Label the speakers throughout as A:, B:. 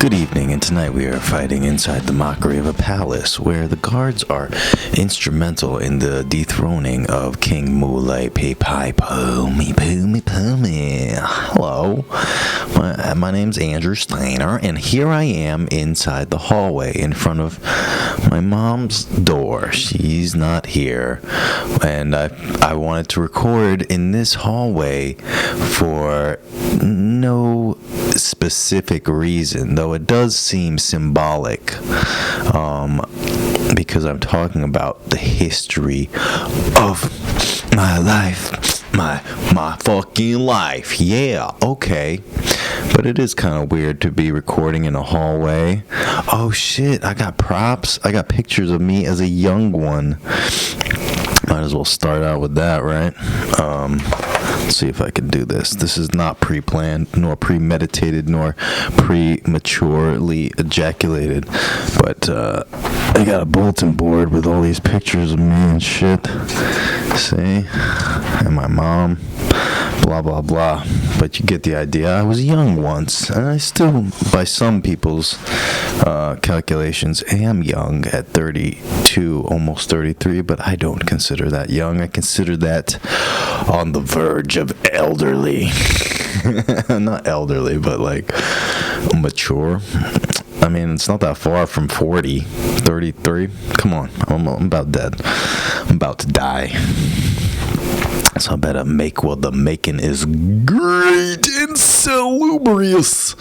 A: Good evening, and tonight we are fighting inside the mockery of a palace where the guards are instrumental in the dethroning of King Muley Pt.2. Hello, my name's Andrew Steiner, and here I am inside the hallway in front of my mom's door. She's not here, and I wanted to record in this hallway for no specific reason, though it does seem symbolic, because I'm talking about the history of my life, my fucking life. Yeah, okay. But it is kind of weird to be recording in a hallway. Oh shit, I got props. I got pictures of me as a young one. Might as well start out with that, right? Let's see if I can do this. This is not pre-planned, nor premeditated, nor prematurely ejaculated. But I got a bulletin board with all these pictures of me and shit. See? And my mom. Blah, blah, blah. But you get the idea. I was young once, and I still, by some people's calculations, am young at 32, almost 33, but I don't consider that young. I consider that on the verge of elderly. Not elderly, but like mature. I mean, it's not that far from 40, 33. Come on, I'm about dead. I'm about to die. So I better make while the making is great and salubrious.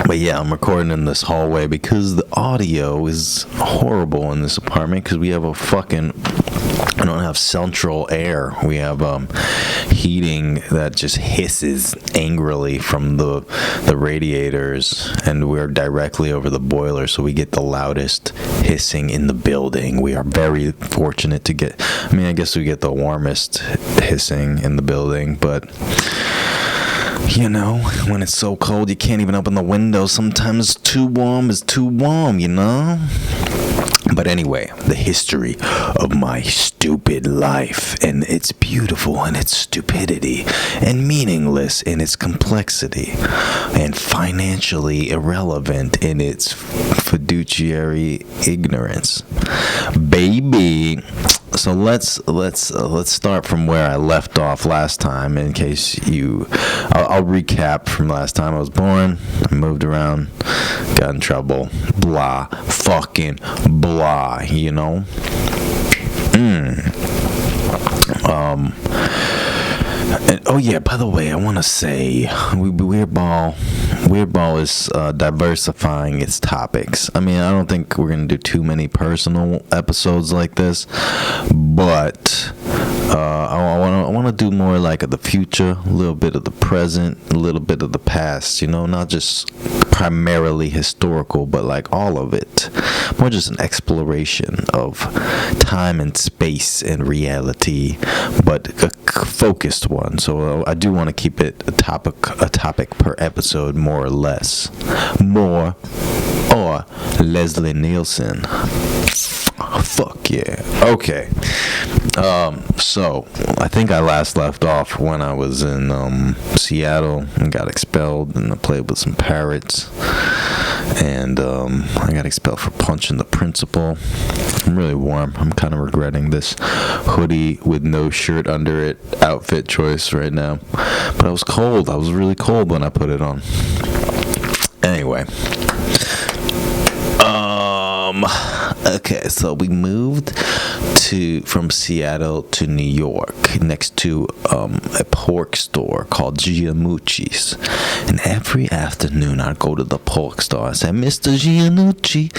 A: But yeah, I'm recording in this hallway because the audio is horrible in this apartment because we have I don't have central air. We have heating that just hisses angrily from the radiators, and we're directly over the boiler, so we get the loudest hissing in the building. We are very fortunate to get, I guess we get the warmest hissing in the building, but you know, when it's so cold you can't even open the window. Sometimes too warm is too warm, you know? But anyway, the history of my stupid life, and it's beautiful in its stupidity, and meaningless in its complexity, and financially irrelevant in its fiduciary ignorance. Baby. So let's start from where I left off last time. In case I'll recap from last time. I was born, I moved around, got in trouble, blah, fucking blah, you know. And, oh yeah, by the way, I want to say Weird Ball is diversifying its topics. I don't think we're going to do too many personal episodes like this, but I want to do more like the future, a little bit of the present, a little bit of the past, you know, not just primarily historical, but like all of it. More just an exploration of time and space and reality, but a focused one. So I do want to keep it a topic per episode, more or less. More or Leslie Nielsen. Fuck yeah. Okay. So I think I last left off when I was in Seattle and got expelled, and I played with some parrots, and I got expelled for punching the principal. I'm really warm. I'm kind of regretting this hoodie with no shirt under it outfit choice right now, but I was cold. I was really cold when I put it on. Anyway. Okay, so we moved from Seattle to New York, next to a pork store called Giannucci's. And every afternoon I'd go to the pork store and say, "Mr. Giannucci,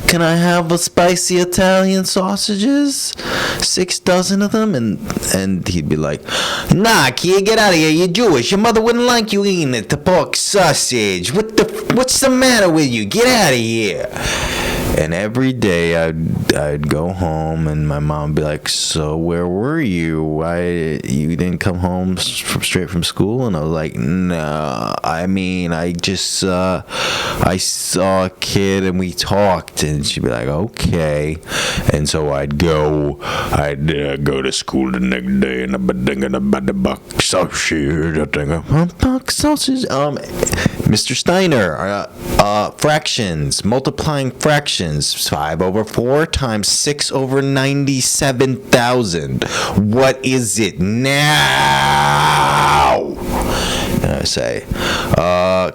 A: can I have a spicy Italian sausages? 6 dozen of them?" And he'd be like, "Nah, kid, get out of here. You're Jewish. Your mother wouldn't like you eating it, the pork sausage. What's the matter with you? Get out of here." And every day I'd go home, and my mom would be like, "So where were you? Why you didn't come home straight from school?" And I was like, "No, I mean, I just I saw a kid and we talked." And she'd be like, "Okay." And so I'd go to school the next day, and buck sausage, Mr. Steiner, fractions, multiplying fractions, 5/4 times 6/97,000. What is it now? And I say,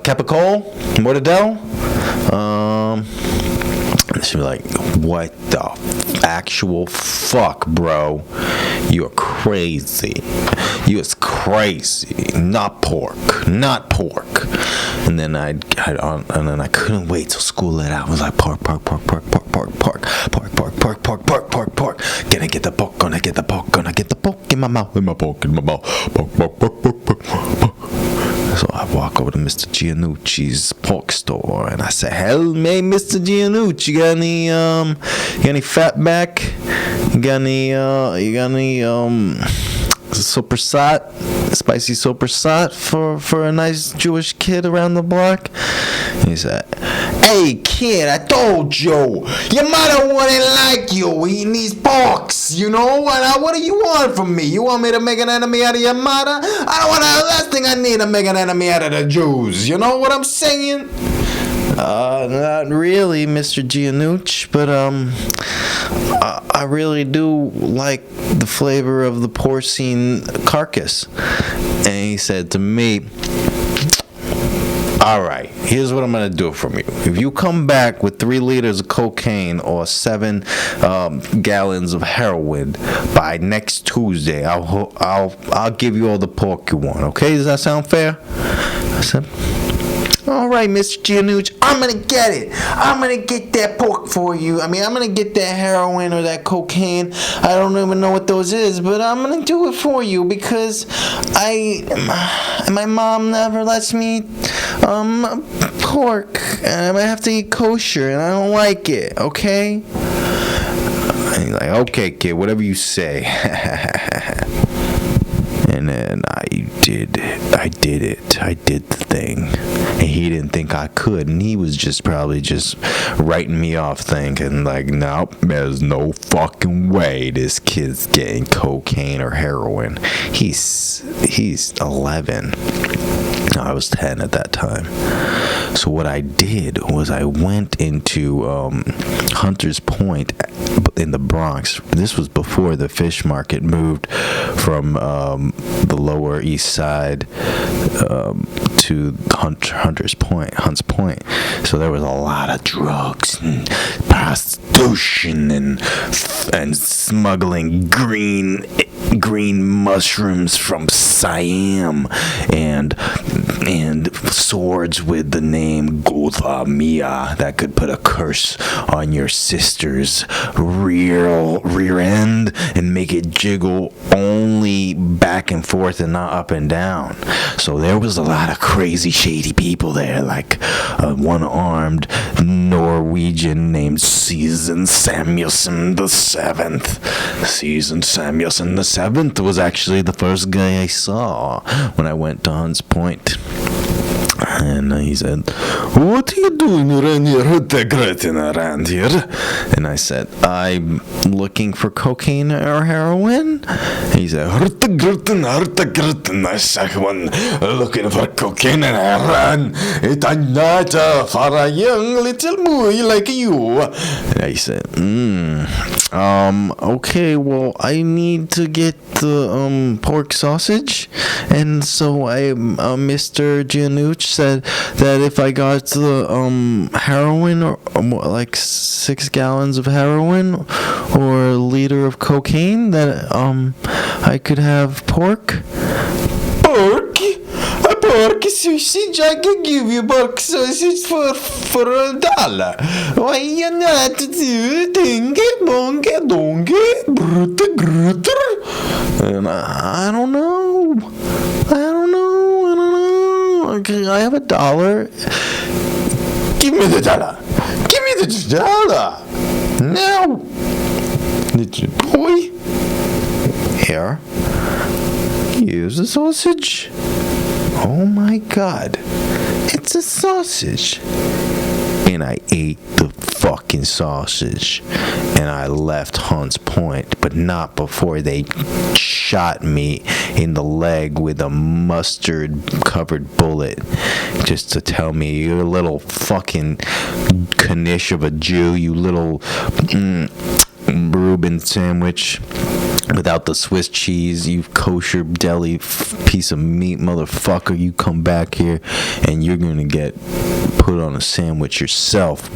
A: Capicol, Mortadell, and she'd be like, "What the actual fuck, bro? You're crazy. You is crazy. Not pork. Not pork." And then I couldn't wait till school let out. I was like, pork. Gonna get the pork, gonna get the pork, gonna get the pork in my mouth, pork. So I walk over to Mr. Giannucci's pork store, and I say, "Hey, Mr. Giannucci, you got any fatback? You got any supersat, spicy supersat for a nice Jewish kid around the block?" He said, "Hey kid, I told you, your mother wouldn't like you eating these porks, you know? What do you want from me? You want me to make an enemy out of your mother? I don't want to. Last thing I need to make an enemy out of the Jews. You know what I'm saying?" Not really, Mr. Giannucci, but I really do like the flavor of the porcine carcass. And he said to me, "All right, here's what I'm going to do from you. If you come back with 3 liters of cocaine or 7 gallons of heroin by next Tuesday, I'll give you all the pork you want. Okay? Does that sound fair?" I said, "All right, Mr. Giannucci, I'm going to get it. I'm going to get that pork for you. I mean, I'm going to get that heroin or that cocaine. I don't even know what those is, but I'm going to do it for you because my mom never lets me pork. And I have to eat kosher, and I don't like it, okay?" And he's like, "Okay, kid, whatever you say." And then I did it. I did the thing. And he didn't think I could. And he was probably just writing me off thinking like, "Nope, there's no fucking way this kid's getting cocaine or heroin." He's 11. I was 10 at that time. So what I did was I went into Hunter's Point in the Bronx. This was before the fish market moved from the Lower East Side to Hunts Point. So there was a lot of drugs and prostitution and smuggling green mushrooms from Siam and swords with the name Gotha Mia that could put a curse on your sister's rear end and make it jiggle only back and forth and not up and down. So there was a lot of crazy shady people there, like one armed Norwegian named Season Samuelson the Seventh. Season Samuelson the Seventh was actually the first guy I saw when I went to Hunts Point. And he said, "What are you doing around here?" And I said, "I'm looking for cocaine or heroin." He said, I said, "Looking for cocaine and heroin. I'm not for a young little boy like you." And I said, "Okay, well, I need to get the pork sausage." And so Mr. Giannucci said that if I got the heroin, or like 6 gallons of heroin or a liter of cocaine, that I could have pork. Pork? A pork sausage? I can give you pork sausage for $1. Why you not do dingy bongy grutter? And I don't know. Okay, I have $1. Give me the $1. Give me the $1. Now, little boy, here, here's a sausage. Oh my God, it's a sausage. And I ate the fucking sausage. And I left Hunts Point, but not before they shot me in the leg with a mustard-covered bullet. Just to tell me, you're a little fucking knish of a Jew, you little Reuben sandwich. Without the Swiss cheese, you kosher deli piece of meat motherfucker, you come back here and you're gonna get put on a sandwich yourself.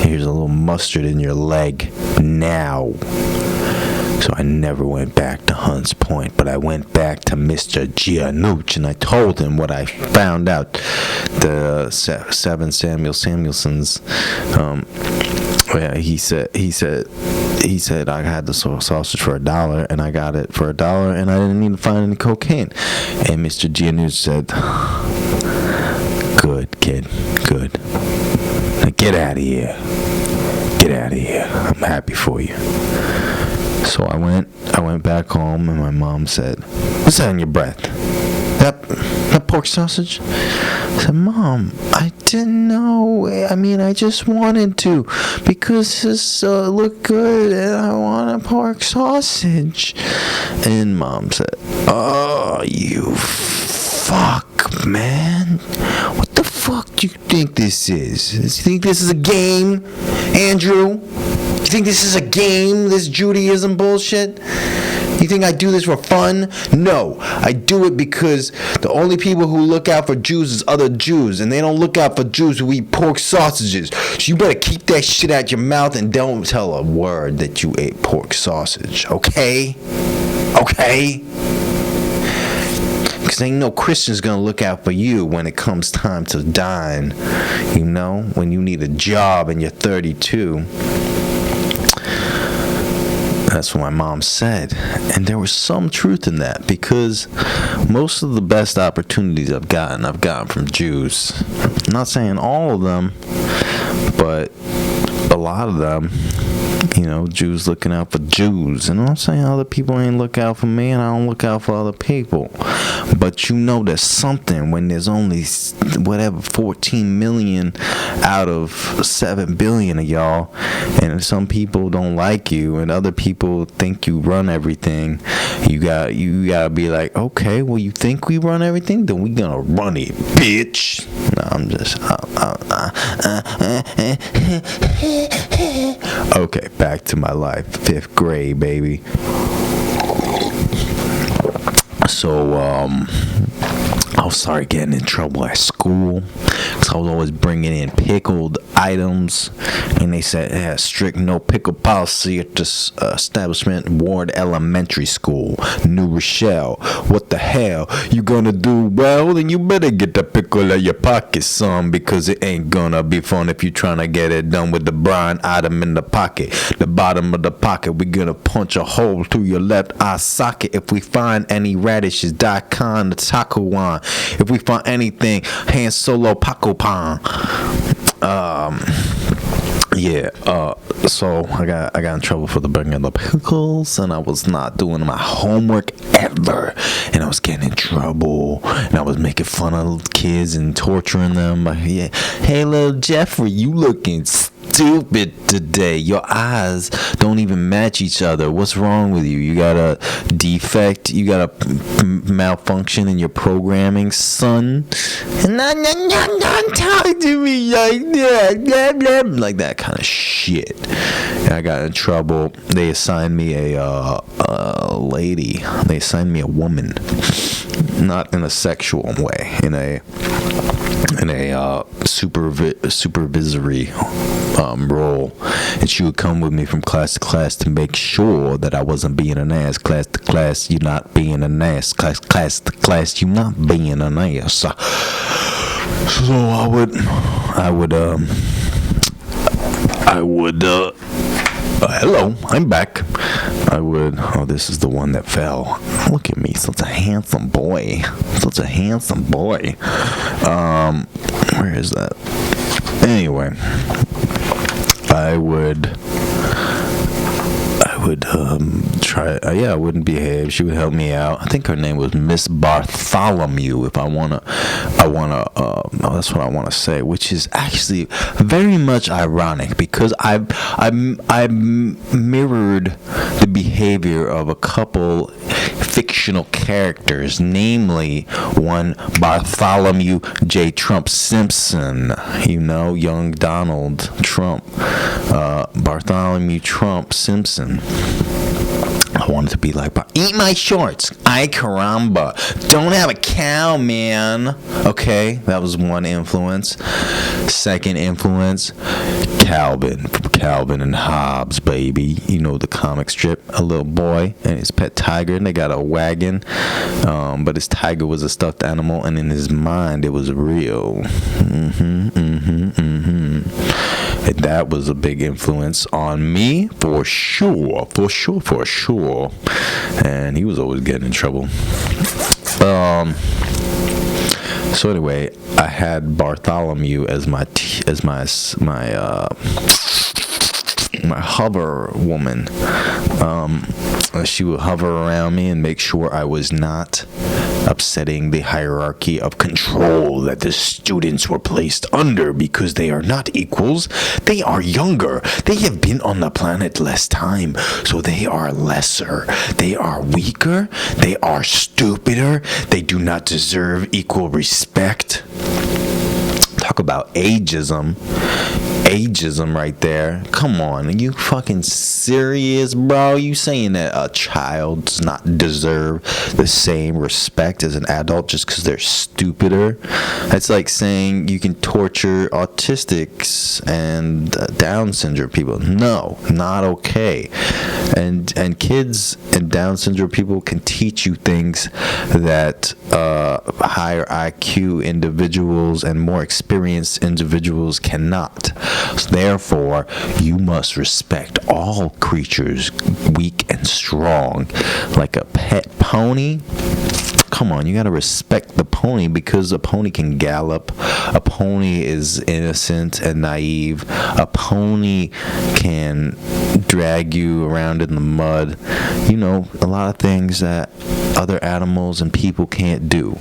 A: Here's a little mustard in your leg now. So I never went back to Hunts Point, but I went back to Mr. Giannucci and I told him what I found out. The 7 Samuel Samuelsons, yeah, he said I had the sausage for $1 and I got it for $1 and I didn't even find any cocaine. And Mr. Giannucci said, "Good kid, good. Now get out of here. Get out of here. I'm happy for you." So I went back home and my mom said, "What's that in your breath? That pork sausage?" I said, "Mom, I didn't know. I mean, I just wanted to because this looked good and I want a pork sausage." And Mom said, "Oh, you fuck, man. What the fuck do you think this is? You think this is a game, Andrew? You think this is a game, this Judaism bullshit? You think I do this for fun? No, I do it because the only people who look out for Jews is other Jews, and they don't look out for Jews who eat pork sausages. So you better keep that shit out your mouth and don't tell a word that you ate pork sausage, okay? Okay? Because ain't no Christian's gonna look out for you when it comes time to dine. You know, when you need a job and you're 32. That's what my mom said. And there was some truth in that because most of the best opportunities I've gotten from Jews. I'm not saying all of them, but a lot of them. You know, Jews looking out for Jews. And I'm saying other people ain't look out for me and I don't look out for other people. But you know there's something when there's only, 14 million out of 7 billion of y'all. And some people don't like you and other people think you run everything. You gotta be like, okay, well, you think we run everything? Then we gonna run it, bitch. No, I'm just... Okay, back to my life. 5th grade, baby. So, I started getting in trouble at school because I was always bringing in pickled items, and they said they had a strict no pickle policy at this establishment, Ward Elementary School, New Rochelle. What the hell? You gonna do well? Then you better get the pickle in your pocket, son, because it ain't gonna be fun if you trying to get it done with the brine item in the pocket. The bottom of the pocket, we gonna punch a hole through your left eye socket. If we find any radishes, daikon, the taco wine. If we find anything, Han Solo Paco Pan. So I got in trouble for the bringing of the pickles, and I was not doing my homework ever, and I was getting in trouble, and I was making fun of kids and torturing them. Like, yeah, hey, little Jeffrey, you looking stupid today. Your eyes don't even match each other. What's wrong with you? You got a defect? You got a malfunction in your programming, son? And don't talk to me like that. Blah, blah, blah. Like that kind of shit. And I got in trouble. They assigned me a lady. They assigned me a woman. Not in a sexual way. In a supervisory role, and she would come with me from class to class to make sure that I wasn't being an ass. Class to class, you're not being an ass. Class to class, you're not being an ass. So I would hello, I'm back. This is the one that fell. Look at me, such a handsome boy. Where is that? Anyway, I would try. I wouldn't behave. She would help me out. I think her name was Miss Bartholomew. If I wanna. That's what I wanna say. Which is actually very much ironic because I mirrored the behavior of a couple fictional characters, namely one Bartholomew J. Trump Simpson. Young Donald Trump. Bartholomew Trump Simpson. I wanted to be like, eat my shorts. Ay caramba. Don't have a cow, man. Okay, that was one influence. Second influence, Calvin. From Calvin and Hobbes, baby. The comic strip. A little boy and his pet tiger, and they got a wagon. But his tiger was a stuffed animal, and in his mind, it was real. And that was a big influence on me, for sure. And he was always getting in trouble. So anyway, I had Bartholomew as my hover woman. She would hover around me and make sure I was not upsetting the hierarchy of control that the students were placed under, because they are not equals. They are younger. They have been on the planet less time, so they are lesser. They are weaker. They are stupider. They do not deserve equal respect. Talk about ageism. Ageism right there. Come on, are you fucking serious, bro? You saying that a child does not deserve the same respect as an adult just because they're stupider? That's like saying you can torture autistics and Down syndrome people. No, not okay. And kids and Down syndrome people can teach you things that higher IQ individuals and more experienced individuals cannot. So therefore, you must respect all creatures, weak and strong, like a pet pony. Come on, you gotta respect the pony because a pony can gallop. A pony is innocent and naive. A pony can drag you around in the mud. A lot of things that other animals and people can't do.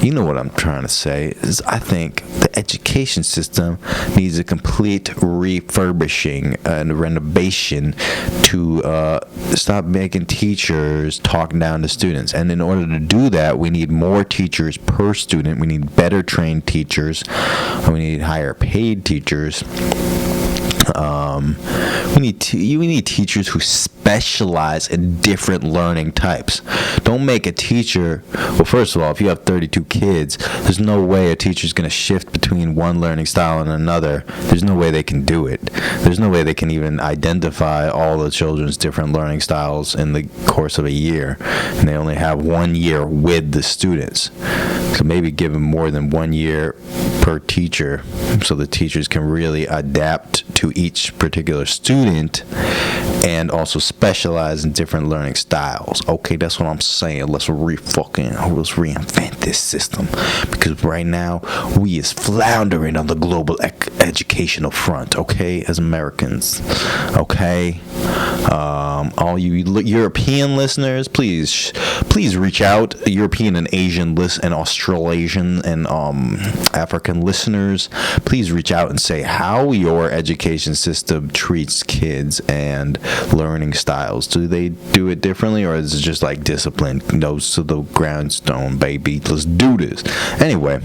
A: You know what I'm trying to say is I think the education system needs a complete refurbishing and renovation to stop making teachers talk down to students. And in order to do that, we need more teachers per student. We need better trained teachers. We need higher paid teachers. We need teachers who specialize in different learning types. Don't make a teacher. Well, first of all, if you have 32 kids, there's no way a teacher's going to shift between one learning style and another. There's no way they can do it. There's no way they can even identify all the children's different learning styles in the course of a year. And they only have 1 year with the students. So maybe give them more than 1 year per teacher so the teachers can really adapt to each particular student and also specialize in different learning styles. Okay, that's what I'm saying. Let's reinvent this system, because right now we is floundering on the global educational front, okay, as Americans. Okay, all you European listeners, please reach out. European and Asian and Australasian and African listeners, please reach out and say how your education system treats kids and learning styles. Do they do it differently, or is it just like discipline? Nose to the grindstone, baby. Let's do this. Anyway,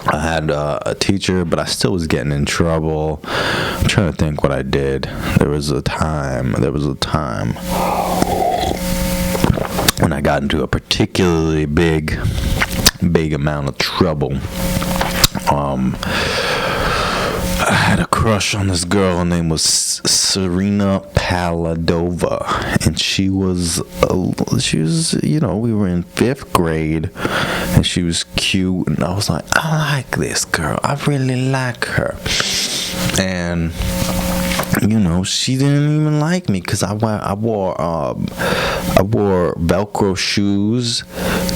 A: I had a teacher, but I still was getting in trouble. I'm trying to think what I did. There was a time when I got into a particularly big amount of trouble. I had a crush on this girl. Her name was Serena Paladova, and she was, we were in 5th grade, and she was cute, and I was like, I like this girl. I really like her. And she didn't even like me because I wore Velcro shoes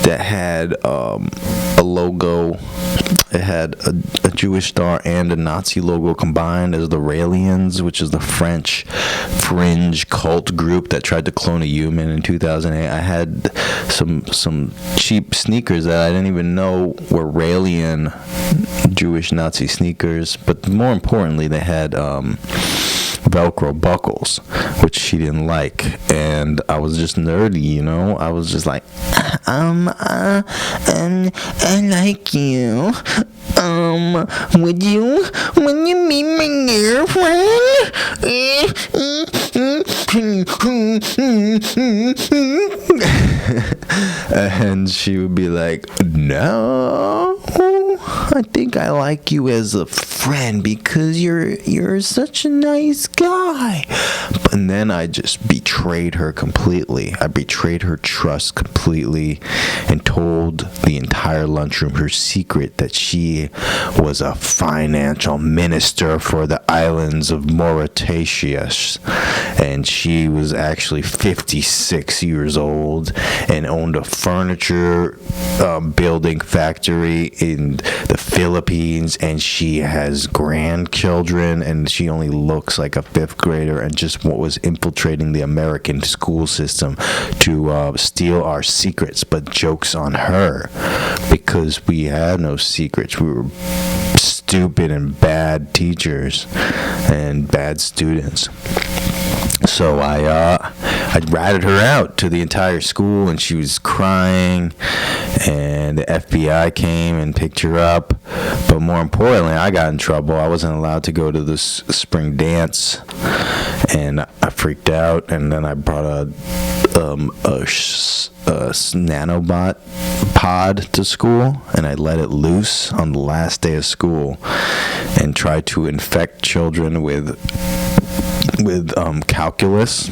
A: that had a logo. It had a Jewish star and a Nazi logo combined as the Raelians, which is the French fringe cult group that tried to clone a human in 2008. I had some cheap sneakers that I didn't even know were Raelian Jewish Nazi sneakers, but more importantly, they had Velcro buckles, which she didn't like, and I was just nerdy, you know. I was just like, I like you. Would you be my girlfriend? And she would be like, no, I think I like you as a friend because you're such a nice guy. And then I just betrayed her completely. I betrayed her trust completely and told the entire lunchroom her secret that she was a financial minister for the islands of Mauritius, and she was actually 56 years old and owned a furniture building factory in the Philippines, and she has grandchildren, and she only looks like a fifth grader, and just what was infiltrating the American school system to steal our secrets. But joke's on her, because we had no secrets. We were stupid and bad teachers and bad students. So I ratted her out to the entire school, and she was crying, and the FBI came and picked her up. But more importantly, I got in trouble. I wasn't allowed to go to this spring dance, and I freaked out, and then I brought a nanobot pod to school, and I let it loose on the last day of school and tried to infect children with calculus.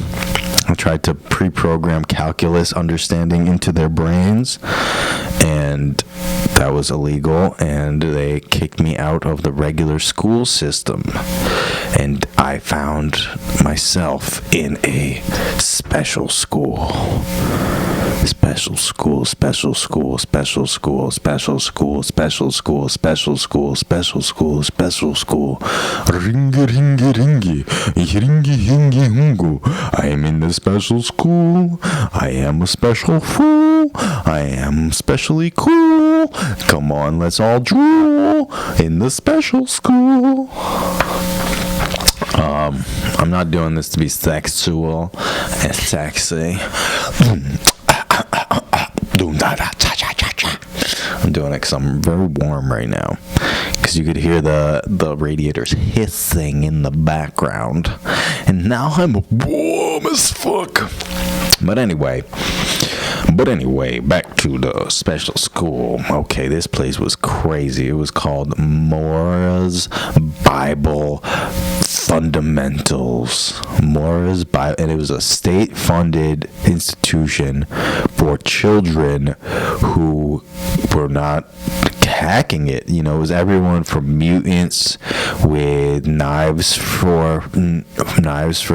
A: I tried to pre-program calculus understanding into their brains, and that was illegal, and they kicked me out of the regular school system. And I found myself in a special school. Special school, special school, special school, special school, special school, special school, special school, special school. Ringy, ringy, ringy, ringy, ringy, hungu. I am in the special school. I am a special fool. I am specially cool. Come on, let's all drool in the special school. I'm not doing this to be sexual and sexy. I'm doing it because I'm very warm right now, because you could hear the radiators hissing in the background, and now I'm warm as fuck. But anyway, back to the special school. Okay, this place was crazy. It was called Mora's Bible Fundamentals. Mora's Bible, and it was a state-funded institution for children who were not hacking it. You know, it was everyone from mutants with knives for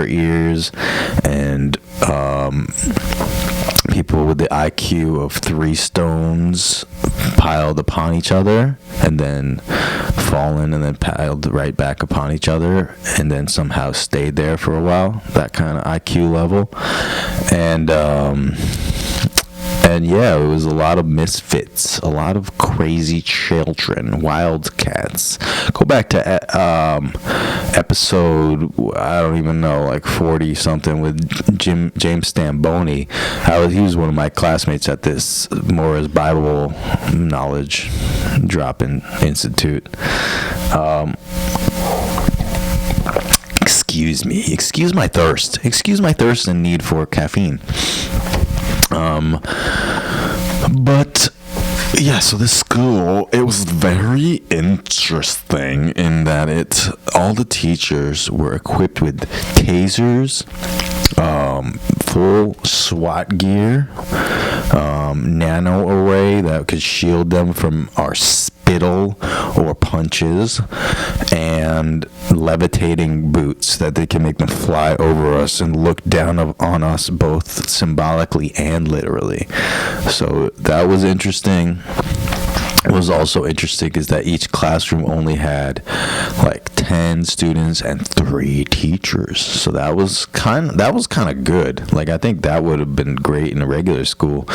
A: ears, and people with the IQ of 3 stones piled upon each other and then fallen and then piled right back upon each other and then somehow stayed there for a while. That kind of IQ level. And yeah, it was a lot of misfits, a lot of crazy children, wildcats. Go back to episode, I don't even know, like 40 something with James Stamboni. He was one of my classmates at this Mora's Bible Knowledge Drop-In Institute. Excuse me. Excuse my thirst. Excuse my thirst and need for caffeine. But yeah, so this school, it was very interesting in that all the teachers were equipped with tasers, full SWAT gear, nano array that could shield them from our spittle or punches, and levitating boots that they can make them fly over us and look down on us, both symbolically and literally. So that was interesting. was also interesting is that each classroom only had like 10 students and 3 teachers. So that was kind of good. Like, I think that would have been great in a regular school,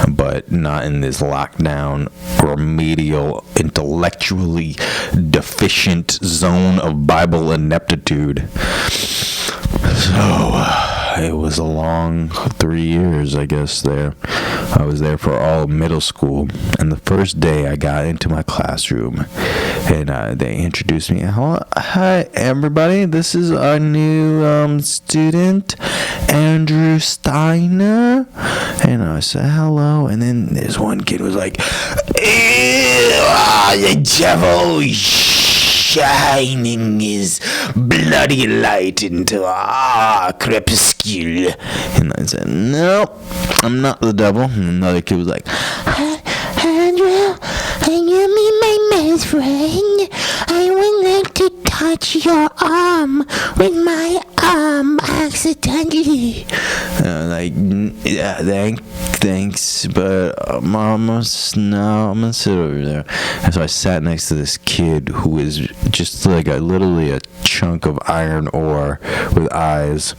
A: but not in this lockdown, remedial, intellectually deficient zone of Bible ineptitude. So it was a long 3 years, I guess, there. I was there for all of middle school, and the first day I got into my classroom, and they introduced me. Hi, everybody. This is our new student, Andrew Steiner. And I said hello, and then this one kid was like, the devil shining his bloody light into our crepuscule. And I said, no, I'm not the devil. And another kid was like, Andrew, can you be my best friend? I would like to touch your arm with my arm accidentally. Yeah, thanks, but I'm gonna sit over there. And so I sat next to this kid who was just like literally a chunk of iron ore with eyes.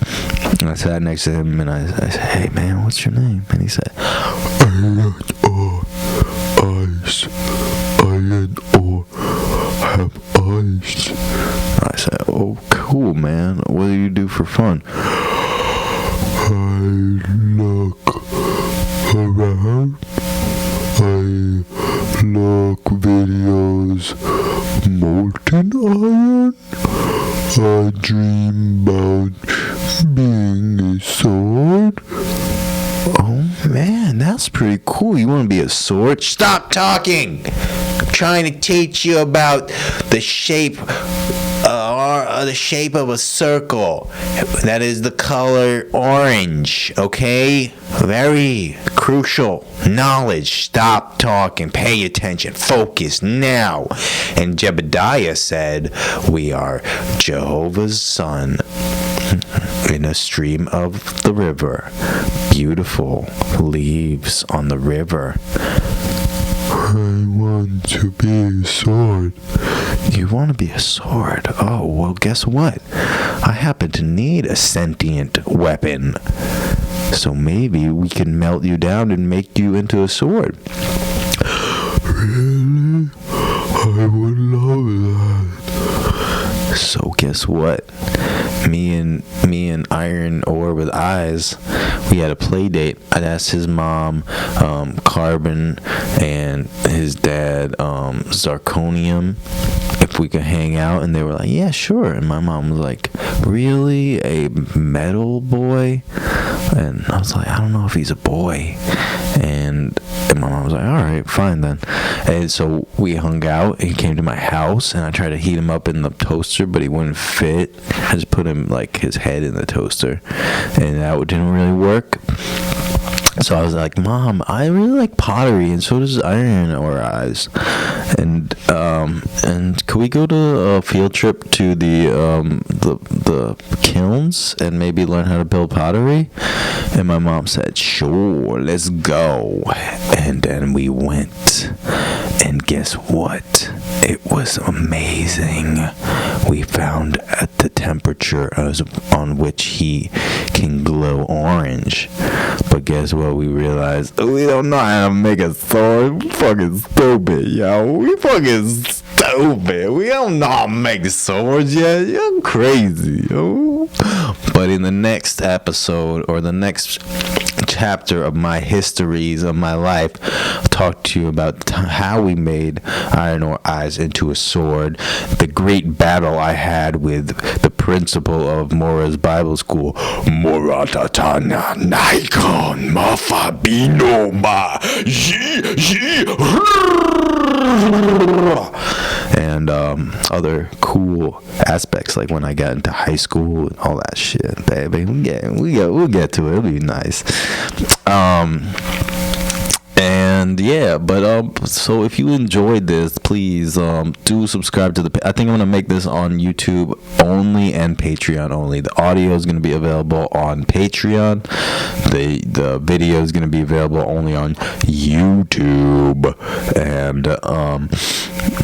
A: And I sat next to him, and I said, hey man, what's your name? And he said, iron ore, eyes, iron ore, have eyes. And I said, oh cool man, what do you do for fun? I look around. I look videos, molten iron. I dream about being a sword. Oh man, that's pretty cool. You want to be a sword? Stop talking! I'm trying to teach you about the shape of a circle. That is the color orange, okay? Very crucial knowledge. Stop talking. Pay attention. Focus now. And Jebediah said, we are Jehovah's son in a stream of the river. Beautiful leaves on the river. I want to be a sword. You want to be a sword? Oh, well, guess what? I happen to need a sentient weapon. So maybe we can melt you down and make you into a sword. Really? I would love that. So guess what? Me and Iron Ore with Eyes, we had a play date. I'd asked his mom, Carbon, and his dad, Zirconium, if we could hang out, and they were like, yeah, sure. And my mom was like, really? A metal boy? And I was like, I don't know if he's a boy. And my mom was like, all right, fine then. And so we hung out, and he came to my house, and I tried to heat him up in the toaster, but he wouldn't fit. I just put him, like, his head in the toaster, and that didn't really work. So I was like, Mom, I really like pottery, and so does Iron Ore Eyes. And could we go to a field trip to the kilns and maybe learn how to build pottery? And my mom said, sure, let's go. And then we went. And guess what? It was amazing. We found at the temperature on which he can glow orange. But guess what? We realized we don't know how to make a sword. We fucking stupid, yo. We fucking stupid. We don't know how to make swords yet. You're crazy, yo. But in the next episode, or the next chapter of my histories of my life, I'll talk to you about how we made Iron Ore Eyes into a sword, the great battle I had with the principal of Mora's Bible School, Moratatana Nikon Mafabino Ma and other cool aspects, like when I got into high school and all that shit, baby. We'll get to it. It'll be nice. And And yeah, but so if you enjoyed this, please do subscribe to I think I'm gonna make this on YouTube only and Patreon only. The audio is gonna be available on Patreon. The video is gonna be available only on YouTube. And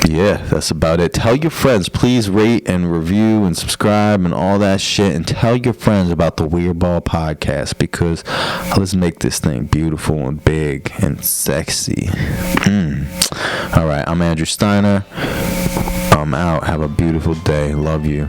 A: yeah, that's about it. Tell your friends, please rate and review and subscribe and all that shit, and tell your friends about the Weird Ball podcast, because let's make this thing beautiful and big and sexy. All right, I'm Andrew Steiner. I'm out. Have a beautiful day. Love you.